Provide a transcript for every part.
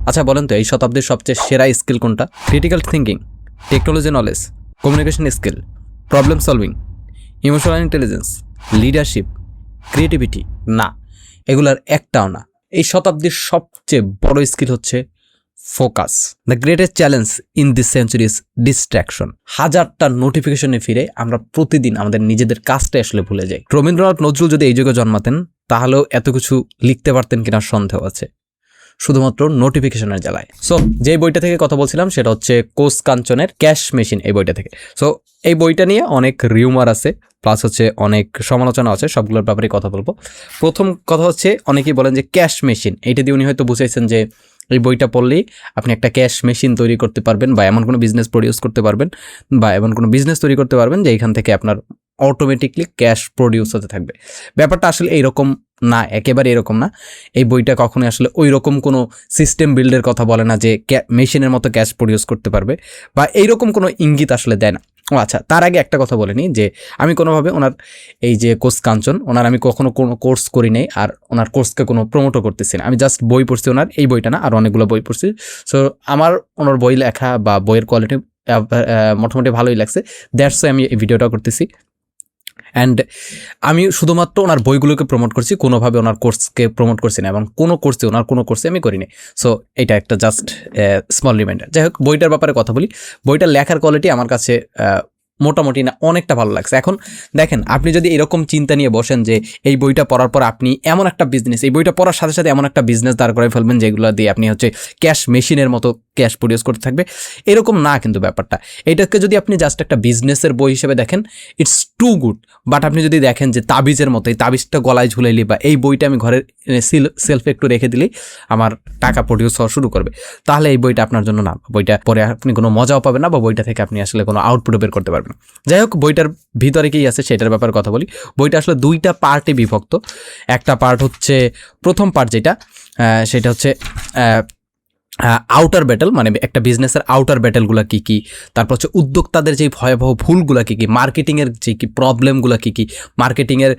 আচ্ছা বলেন তো এই শতাব্দীর সবচেয়ে সেরা স্কিল কোনটা? Critical thinking, technology knowledge, communication skill, problem solving, emotional intelligence, leadership, creativity? না, এগুলার একটাও না। এই শতাব্দীর সবচেয়ে বড় স্কিল হচ্ছে focus. The greatest challenge in this century is distraction. হাজারটা নোটিফিকেশনে ফিরে আমরা প্রতিদিন আমাদের নিজেদের কাজটা আসলে ভুলে যাই। রবীন্দ্রনাথ নজরুল যদি এই যুগে জন্মাতেন তাহলেও এত কিছু লিখতে পারতেন কিনা সন্দেহ আছে, শুধুমাত্র নোটিফিকেশনের জ্বালায়। সো যে বইটা থেকে কথা বলছিলাম সেটা হচ্ছে কোষ কাঞ্চনের ক্যাশ মেশিন, এই বইটা থেকে। সো এই বইটা নিয়ে অনেক রিউমার আছে, প্লাস হচ্ছে অনেক সমালোচনা আছে, সবগুলোর ব্যাপারে কথা বলবো। প্রথম কথা হচ্ছে অনেকেই বলেন যে ক্যাশ মেশিন, এইটা দিয়ে উনি হয়তো বুঝাইছেন যে এই বইটা পড়লেই আপনি একটা ক্যাশ মেশিন তৈরি করতে পারবেন, বা এমন কোনো বিজনেস প্রডিউস করতে পারবেন, বা এমন কোনো বিজনেস তৈরি করতে পারবেন যে এখান থেকে আপনার অটোমেটিকলি ক্যাশ প্রডিউস হতে থাকবে। ব্যাপারটা আসলে এইরকম না, একেবারে এরকম না। এই বইটা কখনোই আসলে ওই রকম কোনো সিস্টেম বিল্ডের কথা বলে না যে মেশিনের মতো ক্যাশ প্রডিউস করতে পারবে, বা এইরকম কোনো ইঙ্গিত আসলে দেয় না। ও আচ্ছা, তার আগে একটা কথা বলে নিই যে আমি কোনোভাবে ওনার এই যে কোষ কাঞ্চন, ওনার আমি কখনো কোনো কোর্স করি নাই, আর ওনার কোর্সকে কোনো প্রমোটও করতেছি না। আমি জাস্ট বই পড়ছি, ওনার এই বইটা না, আর অনেকগুলো বই পড়ছি। সো আমার ওনার বই লেখা বা বইয়ের কোয়ালিটি মোটামুটি ভালোই লাগছে, দ্যাটস ওয়াই আমি এই ভিডিওটা করতেছি। অ্যান্ড আমি শুধুমাত্র ওনার বইগুলোকে প্রমোট করছি, কোনোভাবে ওনার কোর্সকে প্রমোট করছি না, এবং ওনার কোনো কোর্সে আমি করিনি। সো এটা একটা জাস্ট স্মল রিমাইন্ডার। যাই হোক, বইটার ব্যাপারে কথা বলি। বইটার লেখার কোয়ালিটি আমার কাছে মোটামুটি না অনেকটা ভালো লাগছে। এখন দেখেন, আপনি যদি এরকম চিন্তা নিয়ে বসেন যে এই বইটা পড়ার পর আপনি এমন একটা বিজনেস, এই বইটা পড়ার সাথে সাথে এমন একটা বিজনেস দাঁড় করে ফেলবেন যেগুলো দিয়ে আপনি হচ্ছে ক্যাশ মেশিনের মতো ক্যাশ প্রডিউস করতে থাকবে, এরকম না কিন্তু ব্যাপারটা। এইটাকে যদি আপনি জাস্ট একটা বিজনেসের বই হিসেবে দেখেন, ইটস টু গুড। বাট আপনি যদি দেখেন যে তাবিজের মতো, এই তাবিজটা গলায় ঝুলাইলি বা এই বইটা আমি ঘরের সেলফে একটু রেখে দিলেই আমার টাকা প্রডিউস হওয়া শুরু করবে, তাহলে এই বইটা আপনার জন্য না। বইটা পরে আপনি কোনো মজাও পাবেন না, বা বইটা থেকে আপনি আসলে কোনো আউটপুটও বের করতে পারবেন না। যাই হোক, বইটার ভিতরে কি আছে সেটার ব্যাপারে কথা বলি। বইটা আসলে দুইটা পার্টে বিভক্ত। একটা পার্ট হচ্ছে, প্রথম পার্ট যেটা, সেটা হচ্ছে আউটার ব্যাটেল, মানে একটা বিজনেসের আউটার ব্যাটেলগুলো কী কী, তারপর হচ্ছে উদ্যোক্তাদের যেই ভয়াবহ ভুলগুলো কী কী, মার্কেটিংয়ের যে কী প্রবলেমগুলো কী কী, মার্কেটিংয়ের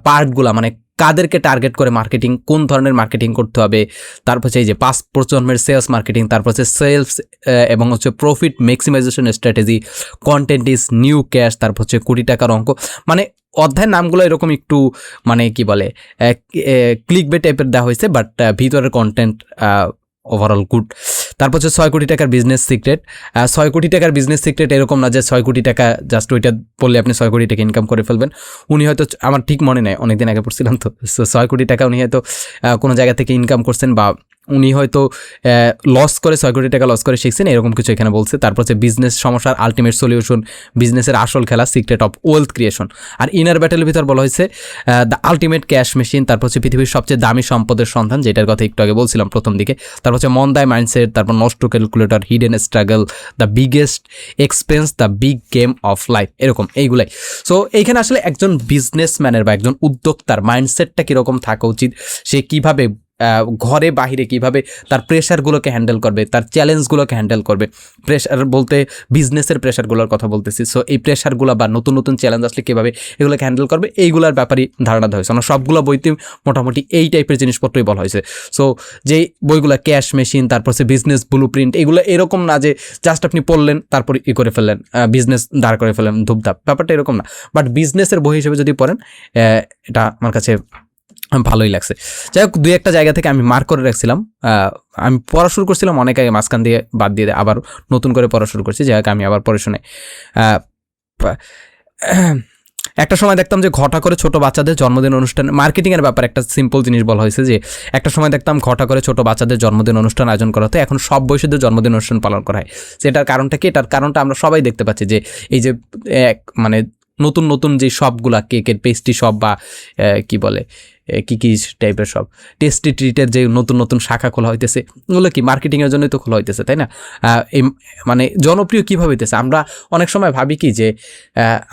পার্টগুলো, মানে কাদেরকে টার্গেট করে মার্কেটিং, কোন ধরনের মার্কেটিং করতে হবে, তারপর হচ্ছে এই যে 5 প্রজন্মের সেলস মার্কেটিং, তারপর হচ্ছে সেলস এবং হচ্ছে profit maximisation strategy, content is new cash, তারপর হচ্ছে কোটি টাকার অঙ্ক। মানে অধ্যায়ের নামগুলো এরকম একটু মানে কি বলে ক্লিক বে টাইপের দেওয়া হয়েছে, বাট ভিতরের কন্টেন্ট ওভারঅল গুড। তারপর হচ্ছে 6 কোটি টাকার বিজনেস সিক্রেট। 6 কোটি টাকার বিজনেস সিক্রেট এরকম না যে 6 কোটি টাকা জাস্ট ওইটা বললে আপনি 6 কোটি টাকা ইনকাম করে ফেলবেন। উনি হয়তো, আমার ঠিক মনে নেই, অনেকদিন আগে পড়ছিলাম তো, 6 কোটি টাকা উনি হয়তো কোনো জায়গা থেকে ইনকাম করছেন, বা উনি হয়তো লস করে 6 কোটি টাকা লস করে শিখছেন, এরকম কিছু এখানে বলছে। তারপর হচ্ছে বিজনেস সমস্যার আলটিমেট সলিউশন, বিজনেসের আসল খেলা, সিক্রেট অফ ওয়েলথ ক্রিয়েশন। আর ইনার ব্যাটেলের ভিতর বলা হয়েছে দ্য আলটিমেট ক্যাশ মেশিন, তারপর হচ্ছে পৃথিবীর সবচেয়ে দামি সম্পদের সন্ধান, যেটার কথা একটু আগে বলছিলাম প্রথম দিকে। তারপর হচ্ছে মন্দায় মাইন্ডসেট, তারপর নষ্ট calculator, hidden struggle, the biggest expense, the big game of life, এরকম এইগুলাই। সো এইখানে আসলে একজন বিজনেসম্যানের বা একজন উদ্যোক্তার মাইন্ডসেটটা কীরকম থাকা উচিত, সে কীভাবে ঘরে বাহিরে কীভাবে তার প্রেশারগুলোকে হ্যান্ডেল করবে, তার চ্যালেঞ্জগুলোকে হ্যান্ডেল করবে। প্রেশার বলতে বিজনেসের প্রেশারগুলোর কথা বলতেছি। সো এই প্রেশারগুলো বা নতুন নতুন চ্যালেঞ্জ আসলে কীভাবে এগুলোকে হ্যান্ডেল করবে, এইগুলোর ব্যাপারেই ধারণা দেওয়া হয়েছে। আমরা সবগুলো বইতে মোটামুটি এই টাইপের জিনিসপত্রই বলা হয়েছে। সো যেই বইগুলো ক্যাশ মেশিন, তারপর হচ্ছে বিজনেস ব্লু প্রিন্ট, এগুলো এরকম না যে জাস্ট আপনি পড়লেন তারপর করে ফেললেন, বিজনেস দাঁড় করে ফেললেন ধূপধাপ, ব্যাপারটা এরকম না। বাট বিজনেসের বই হিসেবে যদি পড়েন, এটা আমার কাছে ভালোই লাগছে। যাই হোক, 2-1টা জায়গা থেকে আমি মার্ক করে রাখছিলাম। আমি পড়া শুরু করছিলাম অনেক আগে, মাঝখান দিয়ে বাদ দিয়ে আবার নতুন করে পড়া শুরু করছি। যাই হোক, আমি আবার পড়ে শুনে একটা সময় দেখতাম যে ঘটা করে ছোট বাচ্চাদের জন্মদিন অনুষ্ঠান, মার্কেটিংয়ের ব্যাপারে একটা সিম্পল জিনিস বলা হয়েছে যে একটা সময় দেখতাম ঘটা করে ছোট বাচ্চাদের জন্মদিন অনুষ্ঠান আয়োজন করা হতো, এখন সব বয়সীদের জন্মদিন অনুষ্ঠান পালন করা হয়। সেটার কারণটা কি? এটার কারণটা আমরা সবাই দেখতে পাচ্ছি যে এই যে মানে নতুন নতুন যে শপগুলা, কেকের পেস্ট্রি শপ বা কি বলে কী কী টাইপের সব টেস্টি ট্রিটের যে নতুন নতুন শাখা খোলা হইতেছে, এগুলো কি মার্কেটিংয়ের জন্যই তো খোলা হইতেছে, তাই না? এই মানে জনপ্রিয় কীভাবে হইতেছে, আমরা অনেক সময় ভাবি কি যে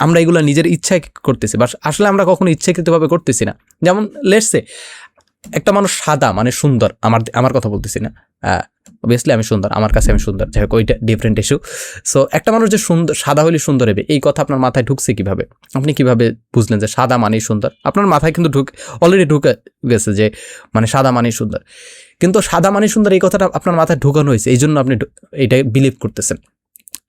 আমরা এগুলো নিজের ইচ্ছায় করতেছি, বা আসলে আমরা কখনো ইচ্ছাকৃতভাবে করতেছি না। যেমন লেটসে একটা মানুষ সাদা মানে সুন্দর, আমার কথা বলতেছি না, অবভিয়াসলি আমি সুন্দর, আমার কাছে আমি সুন্দর, যাই হোক ওইটা ডিফারেন্ট ইস্যু। সো একটা মানুষ যে সুন্দর, সাদা হলে সুন্দর হবে, এই কথা আপনার মাথায় ঢুকছে কীভাবে? আপনি কীভাবে বুঝলেন যে সাদা মানেই সুন্দর? আপনার মাথায় কিন্তু অলরেডি ঢুকে গেছে যে মানে সাদা মানেই সুন্দর। কিন্তু সাদা মানে সুন্দর এই কথাটা আপনার মাথায় ঢোকানো হয়েছে, এই জন্য আপনি এটা বিলিভ করতেছেন।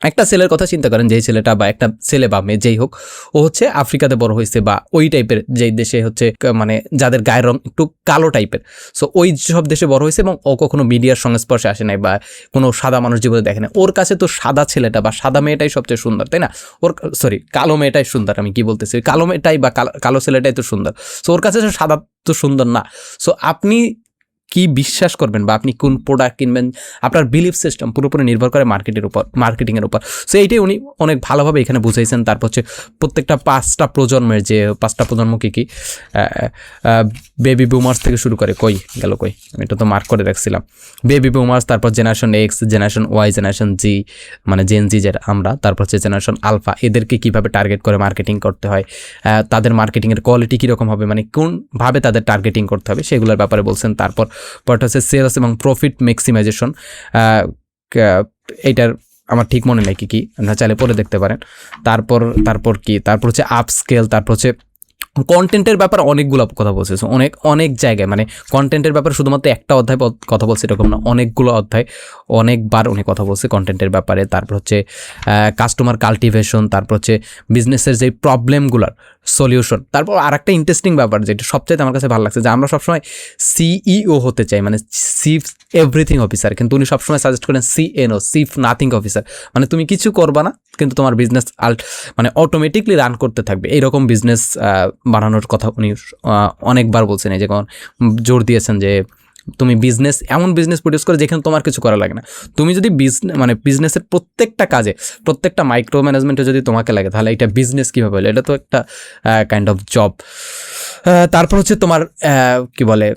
একটা ছেলের কথা চিন্তা করেন, যেই ছেলেটা বা একটা ছেলে বা মেয়ে যেই হোক, ও হচ্ছে আফ্রিকাতে বড় হয়েছে বা ওই টাইপের, যেই দেশে হচ্ছে মানে যাদের গায়ের রং একটু কালো টাইপের, সো ওই সব দেশে বড় হয়েছে এবং ও কখনো মিডিয়ার সংস্পর্শে আসে নাই বা কোনো সাদা মানুষ জীবনে দেখে না। ওর কাছে তো সাদা ছেলেটা বা সাদা মেয়েটাই সবচেয়ে সুন্দর, তাই না? ওর সরি কালো মেয়েটাই সুন্দর, আমি কি বলতেছি, কালো মেয়েটাই বা কালো ছেলেটাই তো সুন্দর। সো ওর কাছে সাদা তো সুন্দর না। সো আপনি কি বিশ্বাস করবেন বা আপনি কোন প্রোডাক্ট কিনবেন, আপনার বিলিফ সিস্টেম পুরোপুরি নির্ভর করে মার্কেটিংয়ের উপর। সো এইটাই উনি অনেক ভালোভাবে এখানে বুঝাইছেন। তারপর হচ্ছে প্রত্যেকটা 5টা প্রজন্মের যে 5টা প্রজন্ম কী কী, বেবি বুমার্স থেকে শুরু করে, কই আমি এটা তো মার্ক করে রাখছিলাম, বেবি বুমার্স, তারপর generation X, generation Y, generation Z মানে জেন জি যেটা আমরা, তারপর হচ্ছে জেনারেশন আলফা, এদেরকে কীভাবে টার্গেট করে মার্কেটিং করতে হয়, তাদের মার্কেটিংয়ের কোয়ালিটি কীরকম হবে, মানে কোনভাবে তাদের টার্গেটিং করতে হবে সেগুলোর ব্যাপারে বলছেন। তারপর হচ্ছে সেলস এবং প্রফিট ম্যাক্সিমাইজেশন, এইটার আমার ঠিক মনে নেই কি আপনারা চাইলে পরে দেখতে পারেন। তারপর হচ্ছে আপস্কেল, তারপর হচ্ছে কন্টেন্টের ব্যাপারে অনেকগুলো কথা বলছে, অনেক জায়গায়, মানে কন্টেন্টের ব্যাপারে শুধুমাত্র একটা অধ্যায় কথা বলছে এরকম না, অনেকগুলো অধ্যায় অনেকবার উনি কথা বলছে কন্টেন্টের ব্যাপারে। তারপর হচ্ছে কাস্টমার কাল্টিভেশন, তারপর হচ্ছে বিজনেসের যে প্রবলেমগুলোর সলিউশন। তারপর আর একটা ইন্টারেস্টিং ব্যাপার যেটা সবচাইতে আমার কাছে ভালো লাগছে, যে আমরা সবসময় সিইও হতে চাই, মানে চিফ এভরিথিং অফিসার, কিন্তু উনি সবসময় সাজেস্ট করেন সিএনও, চিফ নাথিং অফিসার, মানে তুমি কিছু করবা না কিন্তু তোমার বিজনেস মানে অটোমেটিকলি রান করতে থাকবে, এইরকম বিজনেস বানানোর কথা উনি অনেকবার বলছেন। এই যে জোর দিয়েছেন যে তুমি এমন বিজনেস প্রডিউস করে যেখানে তোমার কিছু করা লাগে না। তুমি যদি বিজনেসের প্রত্যেকটা কাজে, প্রত্যেকটা মাইক্রো ম্যানেজমেন্টে যদি তোমাকে লাগে, তাহলে এটা বিজনেস কীভাবে হলো? এটা তো একটা কাইন্ড অফ জব। তারপর হচ্ছে তোমার কি বলে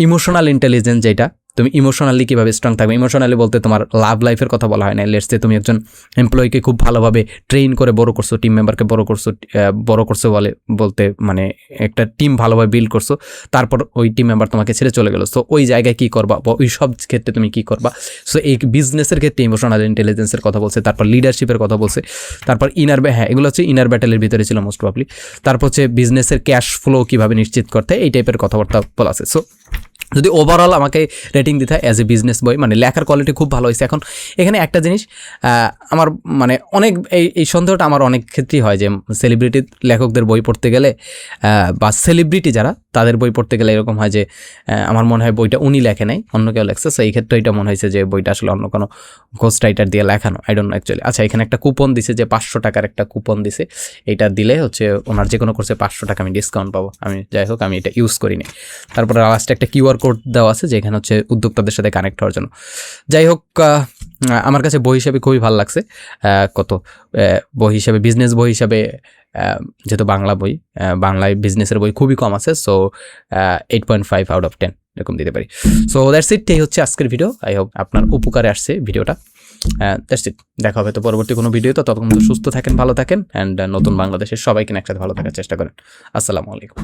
ইমোশনাল ইন্টেলিজেন্স, যেটা তুমি ইমোশনালি কীভাবে স্ট্রং থাকবে। ইমোশনালি বলতে তোমার লাভ লাইফের কথা বলা হয় না। লেটস সে তুমি একজন এমপ্লয়িকে খুব ভালোভাবে ট্রেন করে বড় করছো, টিম মেম্বারকে বড় করছো বলতে মানে একটা টিম ভালোভাবে বিল্ড করছো, তারপর ওই টিম মেম্বার তোমাকে ছেড়ে চলে গেলো। সো ওই জায়গায় কী করবা বা ওই সব ক্ষেত্রে তুমি কী করবা। সো এই বিজনেসের ক্ষেত্রে ইমোশনাল ইন্টেলিজেন্সের কথা বলছে, তারপর লিডারশিপের কথা বলছে, তারপর এগুলো হচ্ছে ইনার ব্যাটেলের ভিতরে ছিল মোস্ট প্রবলি। তারপর হচ্ছে বিজনেসের ক্যাশ ফ্লো কীভাবে নিশ্চিত করতে, এই টাইপের কথাবার্তা বলা আছে। সো যদি ওভারঅল আমাকে রেটিং দিতে হয় অ্যাজ এ বিজনেস বই, মানে লেখার কোয়ালিটি খুব ভালো হয়েছে। এখন এখানে একটা জিনিস আমার মানে অনেক এই সন্দেহটা আমার অনেক ক্ষেত্রেই হয়, যে সেলিব্রিটি লেখকদের বই পড়তে গেলে বা সেলিব্রিটি যারা তাদের বই পড়তে গেলে এরকম হয় যে আমার মনে হয় বইটা উনি লেখে নাই, অন্য কেউ লেখছে। সো এই ক্ষেত্রে এটা মনে হয়েছে যে বইটা আসলে অন্য কোনো ঘোস্ট রাইটার দিয়ে লেখানো, আই ডোন্ট নো অ্যাকচুয়ালি। আচ্ছা, এখানে একটা কুপন দিছে, যে 500 টাকার একটা কুপন দিছে, এইটা দিলে হচ্ছে ওনার যে কোনো কোর্সে 500 টাকা আমি ডিসকাউন্ট পাবো। আমি যাই হোক আমি এটা ইউজ করিনি। তারপরে লাস্টে একটা কিউআর কোড দেওয়া আছে, যেখানে হচ্ছে উদ্যোক্তাদের সাথে কানেক্ট হওয়ার জন্য। যাই হোক, আমার কাছে বই হিসাবে খুবই ভালো লাগছে। বই হিসাবে, বিজনেস বই হিসাবে, যেহেতু বাংলা বই, বাংলায় বিজনেসের বই খুবই কম আছে। সো 8.5 আউট অফ 10 এরকম দিতে পারি। সো দ্যাটস ইট, এই হচ্ছে আজকের ভিডিও। আই হোপ আপনার উপকারে আসছে ভিডিওটা। দ্যাটস ইট, দেখা হবে তো পরবর্তী কোনো ভিডিও। তো ততক্ষণ তো সুস্থ থাকেন, ভালো থাকেন, অ্যান্ড নতুন বাংলাদেশের সবাইকে একসাথে ভালো থাকার চেষ্টা করেন। আসসালামু আলাইকুম।